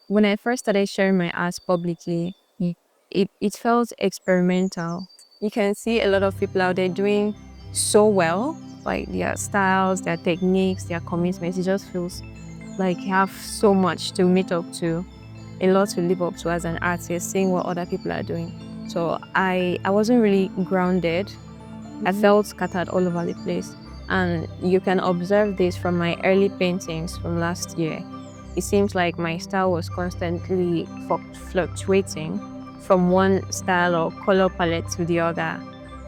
When I first started sharing my art publicly, it felt experimental. You can see a lot of people out there doing so well, like their styles, their techniques, their commitments. It just feels like you have so much to meet up to, a lot to live up to as an artist, seeing what other people are doing. So I wasn't really grounded. I felt scattered all over the place. And you can observe this from my early paintings from last year. It seems like my style was constantly fluctuating from one style or color palette to the other.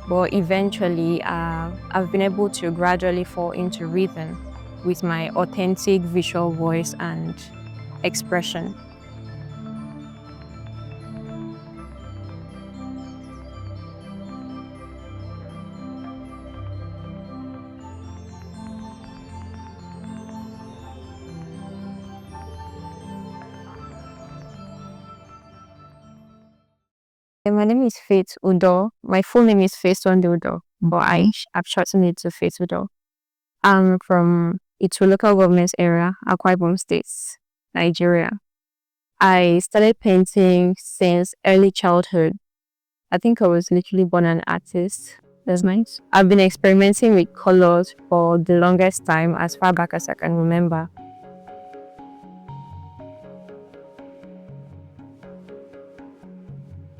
But eventually, I've been able to gradually fall into rhythm with my authentic visual voice and expression. My name is Faith Udo. My full name is Faith Sunday Udo, but I've shortened it to Faith Udo. I'm from Itu local government area, Akwa Ibom State, Nigeria. I started painting since early childhood. I think I was literally born an artist. That's nice. I've been experimenting with colors for the longest time, as far back as I can remember.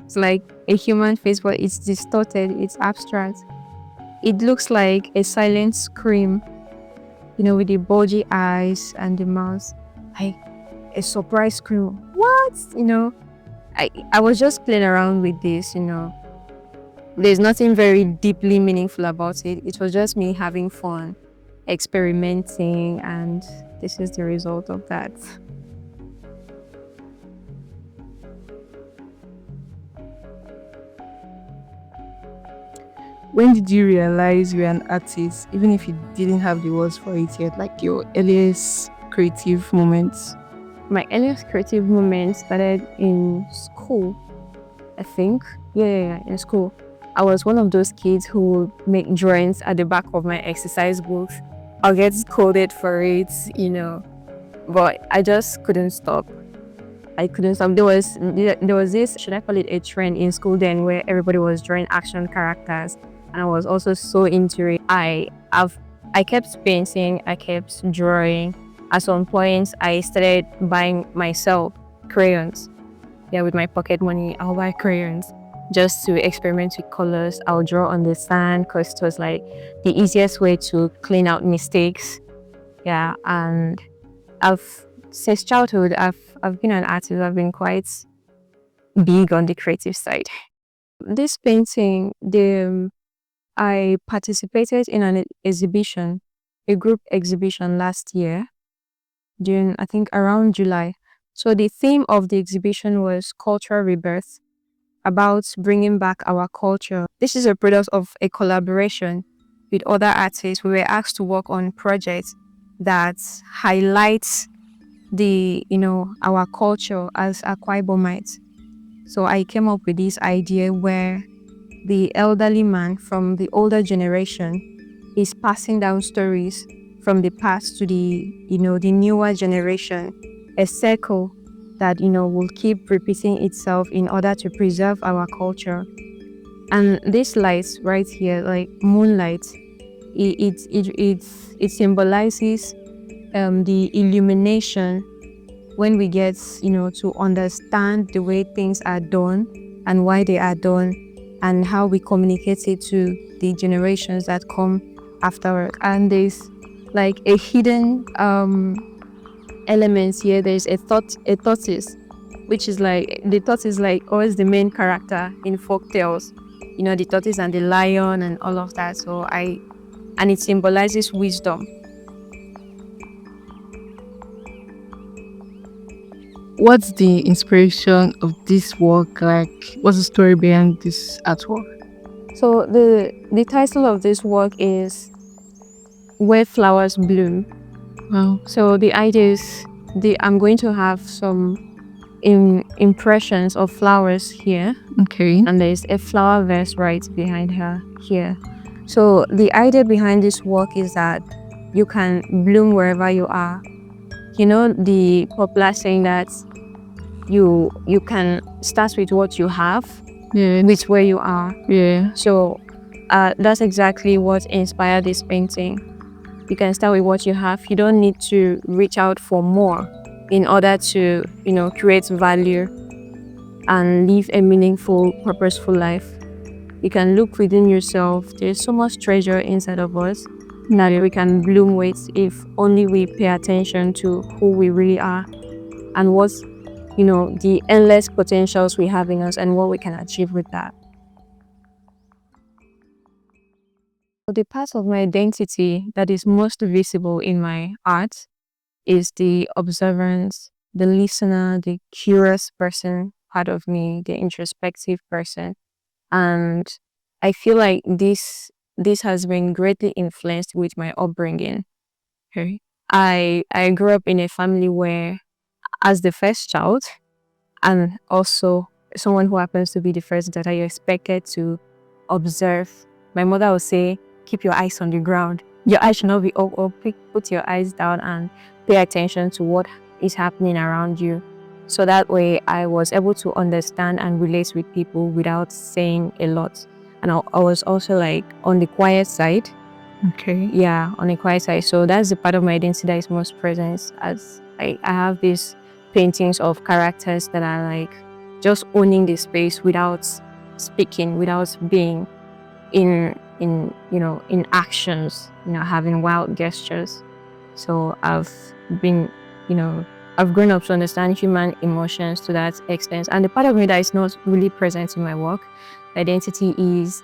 It's like a human face, but it's distorted, it's abstract. It looks like a silent scream, with the bulgy eyes and the mouth, like a surprise scream. What? I was just playing around with this, There's nothing very deeply meaningful about it. It was just me having fun, experimenting, and this is the result of that. When did you realize you were an artist, even if you didn't have the words for it yet, like your earliest creative moments? My earliest creative moment started in school, I think. Yeah, in school. I was one of those kids who would make drawings at the back of my exercise book. I'll get scolded for it, but I just couldn't stop. I couldn't stop. There was this, should I call it a trend in school then, where everybody was drawing action characters, and I was also so into it. I kept painting, I kept drawing. At some point, I started buying myself crayons. Yeah, with my pocket money, I'll buy crayons just to experiment with colors. I'll draw on the sand because it was like the easiest way to clean out mistakes. Yeah, and since childhood, I've been an artist. I've been quite big on the creative side. This painting, I participated in an exhibition, a group exhibition last year, during I think around July. So the theme of the exhibition was cultural rebirth, about bringing back our culture. This is a product of a collaboration with other artists. We were asked to work on projects that highlights our culture as Akwa Ibomites. So I came up with this idea where the elderly man from the older generation is passing down stories from the past to the newer generation, a circle that will keep repeating itself in order to preserve our culture. And this light right here, like moonlight, it symbolizes the illumination when we get to understand the way things are done and why they are done and how we communicate it to the generations that come afterward. And there's like a hidden elements here. There's a tortoise, which is like, the tortoise is like always the main character in folk tales, the tortoise and the lion and all of that. And it symbolizes wisdom. What's the inspiration of this work like? What's the story behind this artwork? So the title of this work is Where Flowers Bloom. Wow. So the idea is I'm going to have some impressions of flowers here. Okay. And there's a flower vase right behind her here. So the idea behind this work is that you can bloom wherever you are. The popular saying that you can start with what you have, Yeah. with where you are. Yeah. So that's exactly what inspired this painting. You can start with what you have. You don't need to reach out for more in order to, create value and live a meaningful, purposeful life. You can look within yourself. There's so much treasure inside of us that we can bloom with if only we pay attention to who we really are and what's, the endless potentials we have in us and what we can achieve with that. The part of my identity that is most visible in my art is the observant, the listener, the curious person part of me, the introspective person. And I feel like this has been greatly influenced with my upbringing. Okay. I grew up in a family where, as the first child, and also someone who happens to be the first daughter, you're expected to observe. My mother would say, keep your eyes on the ground. Your eyes should not be up. Put your eyes down and pay attention to what is happening around you. So that way I was able to understand and relate with people without saying a lot. And I was also like on the quiet side. Okay. Yeah, on the quiet side. So that's the part of my identity that is most present, as I have these paintings of characters that are like just owning the space without speaking, without being in actions, having wild gestures. So been, I've grown up to understand human emotions to that extent. And the part of me that is not really present in my work, identity is,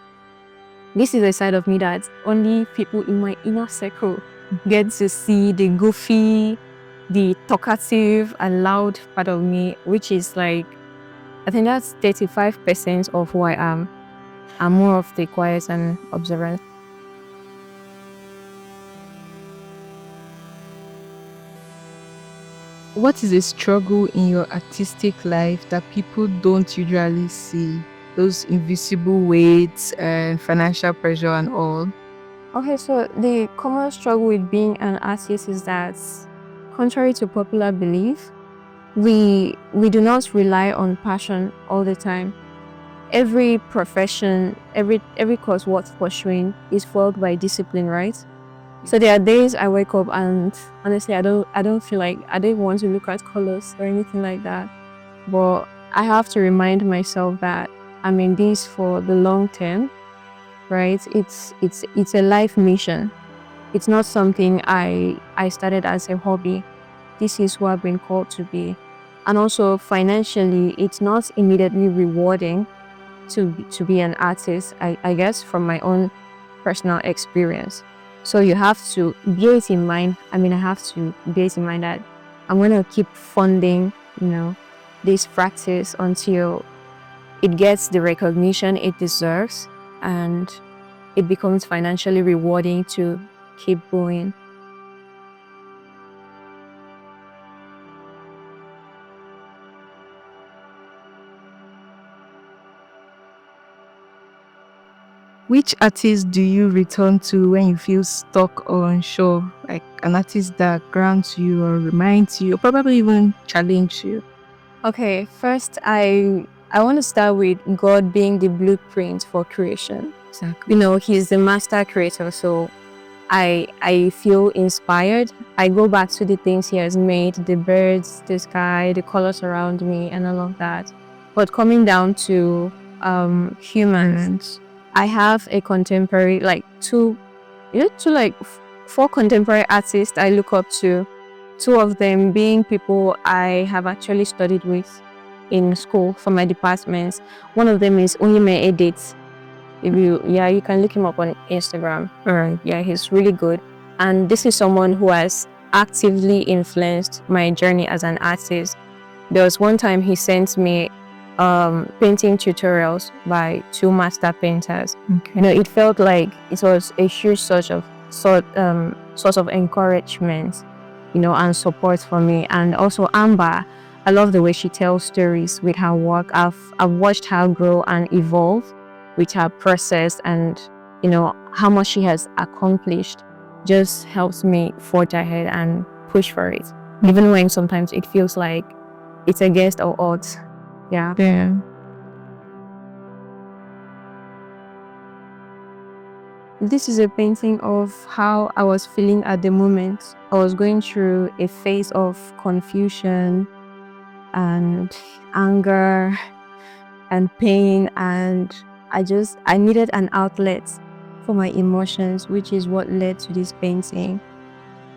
this is a side of me that only people in my inner circle get to see, the goofy, the talkative and loud part of me, which is like, I think that's 35% of who I am. I'm more of the quiet and observant. What is a struggle in your artistic life that people don't usually see? Those invisible weights and financial pressure and all. Okay, so the common struggle with being an artist is that, contrary to popular belief, we do not rely on passion all the time. Every profession, every course worth pursuing is followed by discipline, right? So there are days I wake up and honestly I don't feel like, I don't want to look at colors or anything like that. But I have to remind myself that I'm in this for the long term, right? It's a life mission. It's not something I started as a hobby. This is who I've been called to be. And also financially, it's not immediately rewarding to be an artist, I guess, from my own personal experience. So you have to bear it in mind. I have to bear it in mind that I'm going to keep funding, this practice until it gets the recognition it deserves and it becomes financially rewarding to keep going. Which artist do you return to when you feel stuck or unsure? Like an artist that grounds you or reminds you or probably even challenges you. Okay, first I want to start with God being the blueprint for creation. Exactly. He's the master creator, so I feel inspired. I go back to the things he has made, the birds, the sky, the colors around me and all of that. But coming down to humans, I have a contemporary, like four contemporary artists I look up to. Two of them being people I have actually studied with in school for my departments. One of them is Onyeme Edit. You can look him up on Instagram. Alright. Yeah, he's really good. And this is someone who has actively influenced my journey as an artist. There was one time he sent me painting tutorials by two master painters. Okay. It felt like it was a huge source of encouragement, and support for me. And also Amber, I love the way she tells stories with her work. I've watched her grow and evolve with her process, and how much she has accomplished just helps me forge ahead and push for it, even when sometimes it feels like it's against our odds. Yeah. Yeah. This is a painting of how I was feeling at the moment. I was going through a phase of confusion and anger and pain, and I needed an outlet for my emotions, which is what led to this painting.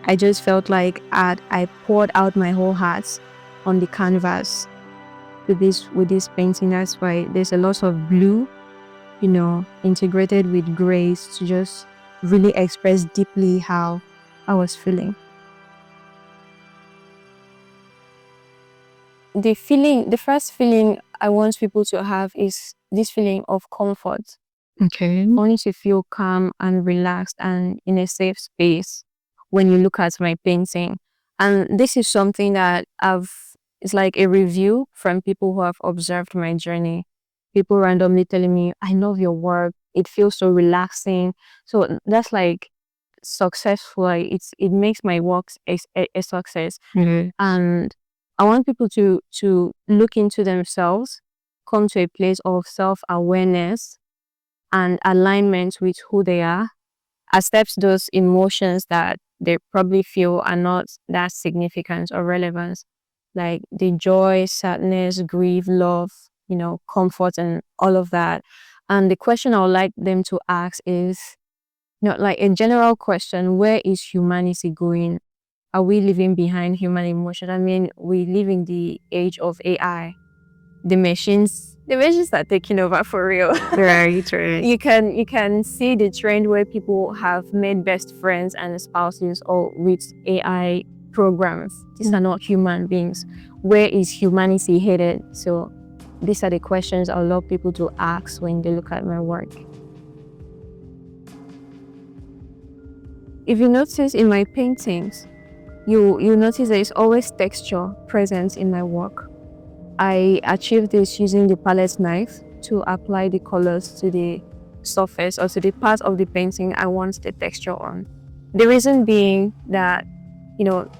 I just felt like I poured out my whole heart on the canvas with this painting. That's why there's a lot of blue, integrated with grays to just really express deeply how I was feeling. The first feeling I want people to have is this feeling of comfort. Okay. I want you to feel calm and relaxed and in a safe space when you look at my painting. And this is something that it's like a review from people who have observed my journey. People randomly telling me, I love your work. It feels so relaxing. So that's like successful. It makes my works a success. Yeah. And I want people to look into themselves, come to a place of self-awareness and alignment with who they are, accept those emotions that they probably feel are not that significant or relevant, like the joy, sadness, grief, love, comfort, and all of that. And the question I would like them to ask is, like a general question: where is humanity going? Are we leaving behind human emotion? I mean, we live in the age of AI. The machines are taking over for real. Right. You can see the trend where people have made best friends and spouses all with AI programs. These are not human beings. Where is humanity headed? So these are the questions I love people to ask when they look at my work. If you notice in my paintings, you notice there is always texture present in my work. I achieved this using the palette knife to apply the colors to the surface or to the part of the painting I want the texture on. The reason being that,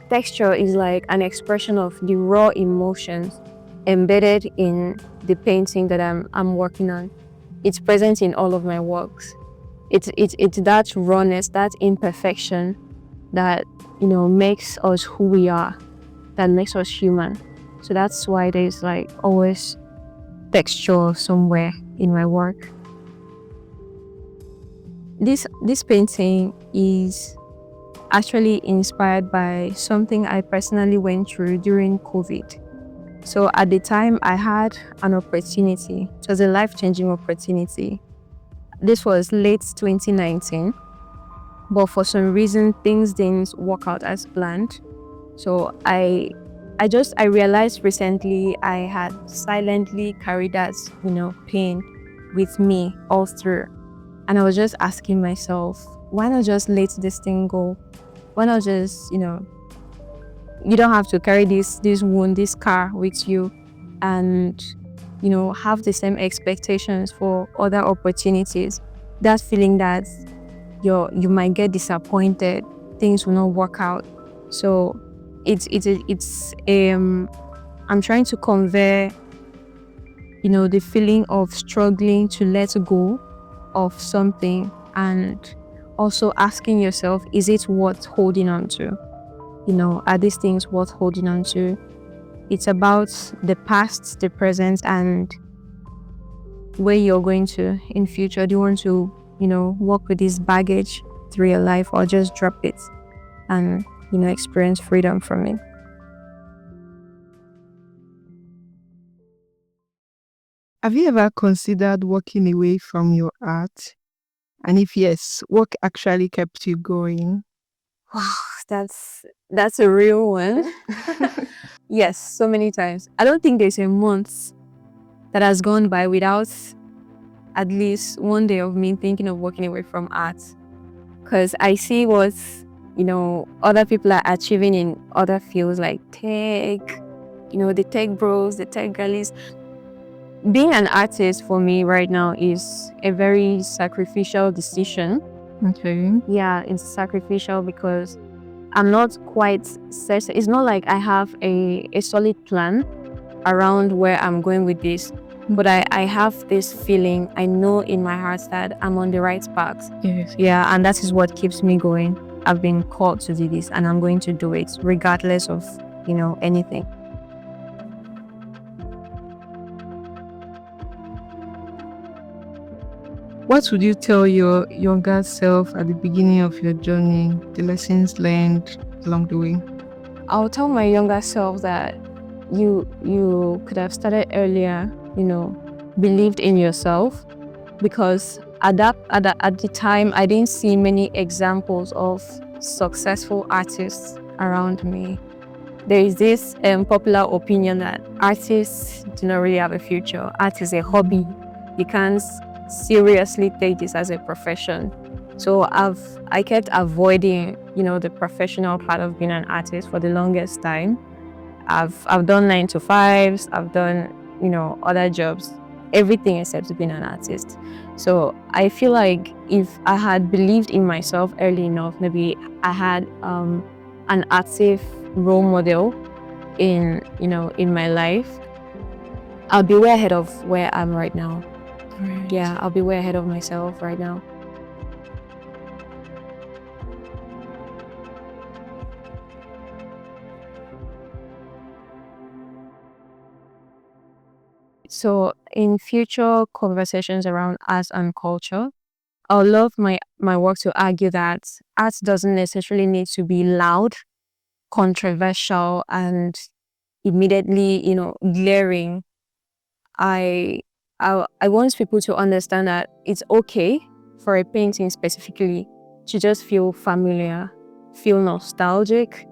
texture is like an expression of the raw emotions embedded in the painting that I'm working on. It's present in all of my works. It's that rawness, that imperfection that, makes us who we are, that makes us human. So that's why there's like always texture somewhere in my work. This painting is actually inspired by something I personally went through during COVID. So at the time I had an opportunity. It was a life-changing opportunity. This was late 2019, but for some reason things didn't work out as planned. So I realized recently I had silently carried that, pain with me all through. And I was just asking myself, why not just let this thing go? Why not just, you don't have to carry this wound, this scar with you and, have the same expectations for other opportunities. That feeling that you might get disappointed, things will not work out. So I'm trying to convey, the feeling of struggling to let go of something and also asking yourself, is it worth holding on to? Are these things worth holding on to? It's about the past, the present, and where you're going to in future. Do you want to, walk with this baggage through your life or just drop it and, experience freedom from it? Have you ever considered walking away from your art? And if yes, what actually kept you going? Wow, that's a real one. Yes, so many times. I don't think there's a month that has gone by without at least one day of me thinking of walking away from art. Because I see what, other people are achieving in other fields like tech, the tech bros, the tech girlies. Being an artist for me right now is a very sacrificial decision. Okay. Yeah, it's sacrificial because I'm not quite certain. It's not like I have a solid plan around where I'm going with this. But I have this feeling, I know in my heart that I'm on the right path. Yes. Yeah, and that is what keeps me going. I've been called to do this and I'm going to do it regardless of, anything. What would you tell your younger self at the beginning of your journey, the lessons learned along the way? I'll tell my younger self that you could have started earlier, believed in yourself, because at the time I didn't see many examples of successful artists around me. There is this popular opinion that artists do not really have a future. Art is a hobby. You can't seriously take this as a profession. So I kept avoiding, the professional part of being an artist for the longest time. I've done 9 to 5s. I've done, other jobs, everything except being an artist. So I feel like if I had believed in myself early enough, maybe I had an active role model in my life, I'll be way ahead of where I'm right now. Right. Yeah, I'll be way ahead of myself right now. So in future conversations around arts and culture, I would love my work to argue that art doesn't necessarily need to be loud, controversial, and immediately, glaring. I I want people to understand that it's okay for a painting specifically to just feel familiar, feel nostalgic,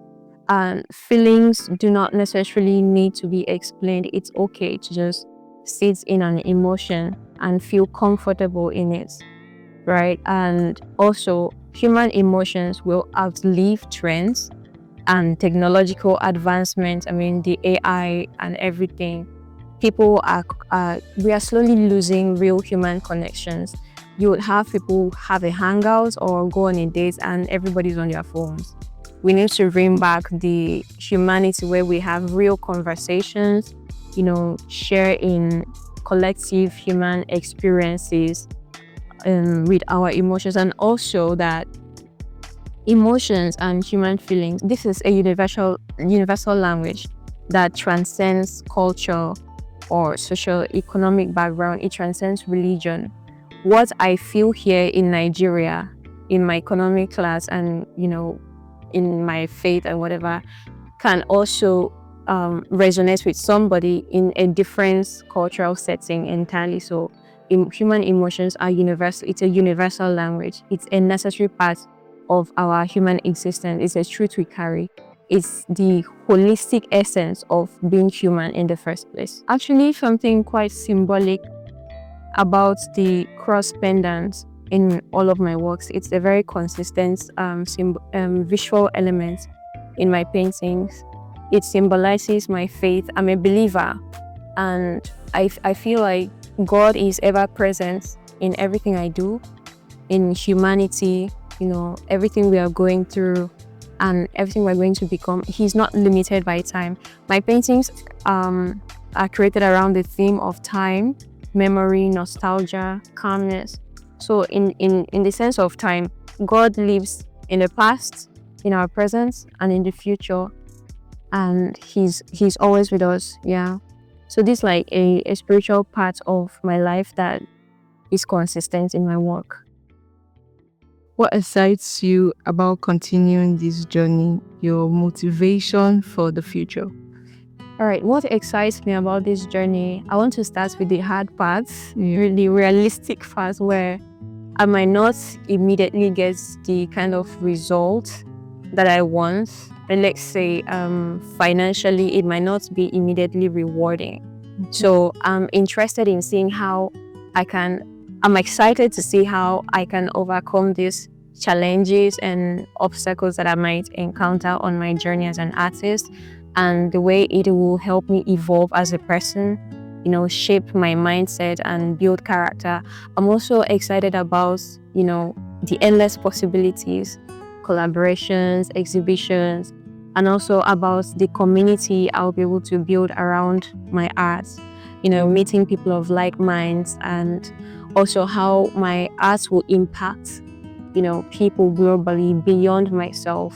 and feelings do not necessarily need to be explained. It's okay to just sit in an emotion and feel comfortable in it, right? And also, human emotions will outlive trends and technological advancement. I mean, the AI and everything. People we are slowly losing real human connections. You would have people have a hangout or go on a date and everybody's on their phones. We need to bring back the humanity where we have real conversations, share in collective human experiences with our emotions, and also that emotions and human feelings, this is a universal language that transcends culture or socio-economic background. It transcends religion. What I feel here in Nigeria, in my economic class, and in my faith and whatever, can also resonate with somebody in a different cultural setting entirely. So human emotions are universal. It's a universal language. It's a necessary part of our human existence. It's a truth we carry. It's the holistic essence of being human in the first place. Actually, something quite symbolic about the cross pendant in all of my works. It's a very consistent visual element in my paintings. It symbolizes my faith. I'm a believer, and I feel like God is ever present in everything I do, in humanity, everything we are going through and everything we're going to become. He's not limited by time. My paintings are created around the theme of time, memory, nostalgia, calmness. So in the sense of time, God lives in the past, in our present, and in the future, and he's always with us. Yeah. So this is like a spiritual part of my life that is consistent in my work. What excites you about continuing this journey? Your motivation for the future? All right, what excites me about this journey? I want to start with the hard parts, the realistic parts where I might not immediately get the kind of result that I want. And let's say financially, it might not be immediately rewarding. So I'm interested in seeing how I'm excited to see how I can overcome these challenges and obstacles that I might encounter on my journey as an artist, and the way it will help me evolve as a person, shape my mindset and build character. I'm also excited about, the endless possibilities, collaborations, exhibitions, and also about the community I'll be able to build around my art, meeting people of like minds, and also how my art will impact, people globally beyond myself.